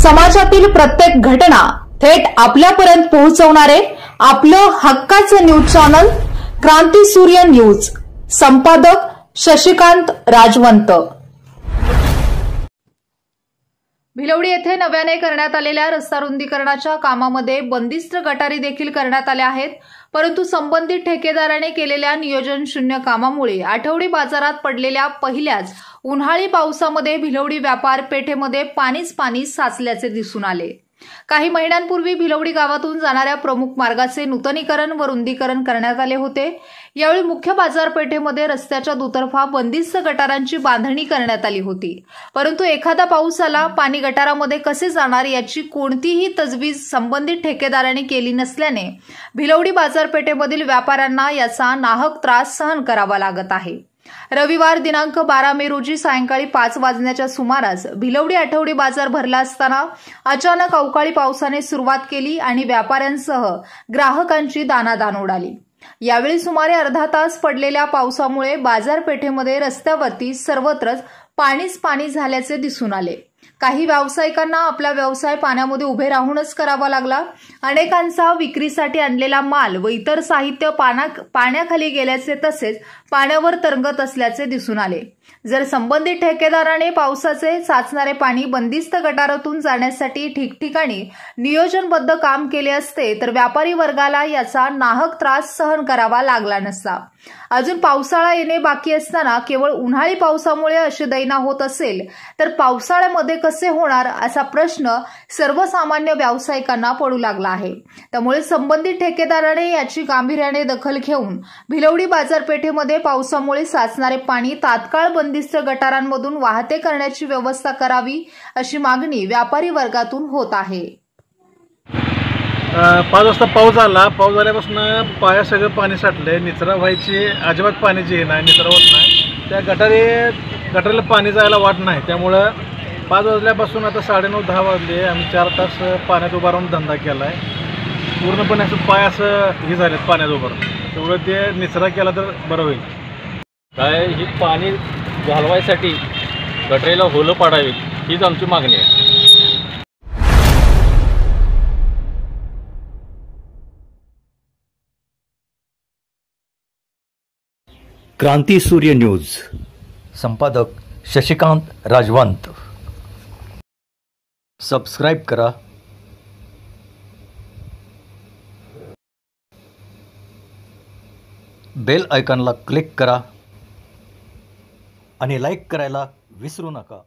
समाजातील प्रत्येक घटना थेट आपल्यापर्यंत पोहोचवणारे आपलं हक्काचं न्यूज चॅनल क्रांती सूर्य न्यूज। संपादक शशिकांत राजवंत। भिलवडी येथे नव्याने करण्यात आलेल्या रस्ता रुंदीकरणाच्या कामामध्ये बंदिस्त गटारी देखील करण्यात आल्या आहेत, परंतु संबंधित ठेकेदाराने केलेल्या नियोजन शून्य कामामुळे आठवडी बाजारात पडलेल्या पहिल्याच उन्हाळी पावसामध्ये भिलवडी व्यापार पेठेमध्ये पाणीच पाणी साचल्याचे दिसून आले। काही महिन्यांपूर्वी भिलवडी गावातून जाणाऱ्या प्रमुख मार्गाचे नूतनीकरण व रुंदीकरण करण्यात आले होते। यावेळी मुख्य बाजारपेठेमध्ये रस्त्याच्या दुतर्फा बंदिस्त गटारांची बांधणी करण्यात आली होती, परंतु एखादा पाऊस आला, पाणी गटारामध्ये कसे जाणार याची कोणतीही तजवीज संबंधित ठेकेदाराने केली नसल्याने भिलवडी बाजारपेठेमधील व्यापाऱ्यांना याचा नाहक त्रास सहन करावा लागत आहे। रविवार दिनांक 12 मे रोजी सायंकाळी 5 वाजण्याच्या सुमारास भिलवडी आठवडी बाजार भरला असताना अचानक अवकाळी पावसाने सुरुवात केली आणि व्यापाऱ्यांसह ग्राहकांची दाणादाण उडाली। यावेळी सुमारे अर्धा तास पडलेल्या पावसामुळे बाजारपेठेमध्ये रस्त्यावरती सर्वत्रच पाणीच पाणी झाल्याचे दिसून आले। काही व्यावसायिकांना आपला व्यवसाय पाण्यामध्ये उभे राहूनच करावा लागला। अनेकांचा विक्रीसाठी आणलेला माल व इतर साहित्य पाण्याखाली गेल्याचे तसेच पाण्यावर तरंगत असल्याचे दिसून आले। जर संबंधित ठेकेदाराने पावसाचे साचणारे पाणी बंदिस्त गटारातून जाण्यासाठी ठिकठिकाणी नियोजनबद्ध काम केले असते तर व्यापारी वर्गाला याचा नाहक त्रास सहन करावा लागला नसता। अजून पावसाळा येणे बाकी असताना केवळ उन्हाळी पावसामुळे अशी दैना होत असेल तर पावसाळ्यामध्ये कसे होणार असा प्रश्न सर्वसामान्य व्यावसायिकांना पडू लागला आहे। त्यामुळे संबंधित ठेकेदाराने याची गांभीर्याने दखल घेऊन भिलवडी बाजारपेठेमध्ये पावसामुळे साचणारे पाणी तात्काळ बंदिस्त गटारांमधून वाहते करण्याची व्यवस्था करावी अशी मागणी व्यापारी वर्गातून होत आहे। 5 वाजता पाऊस आला। पाऊस झाल्यापासून पाया सगळं पाणी साठलंय। निचरा व्हायची अजिबात पाण्याची नाही, निचरा होत नाही। त्या गटारीला पाणी जायला वाट नाही। त्यामुळं 5 वाजल्यापासून आता 9:30-10 वाजले आम्ही 4 तास पाण्यात उभा राहून धंदा केला आहे। पूर्णपणे असं पाय असं हे झाले पाण्यात उभं राहून, तेवढं ते निचरा केला तर बरं होईल। काय ही पाणी घालवायसाठी गटारीला होलं पाडावी हीच आमची मागणी आहे। क्रांती सूर्य न्यूज। संपादक शशिकांत राजवंत। सबस्क्राइब करा, बेल आयकॉनला क्लिक करा आणि लाईक करायला विसरू नका।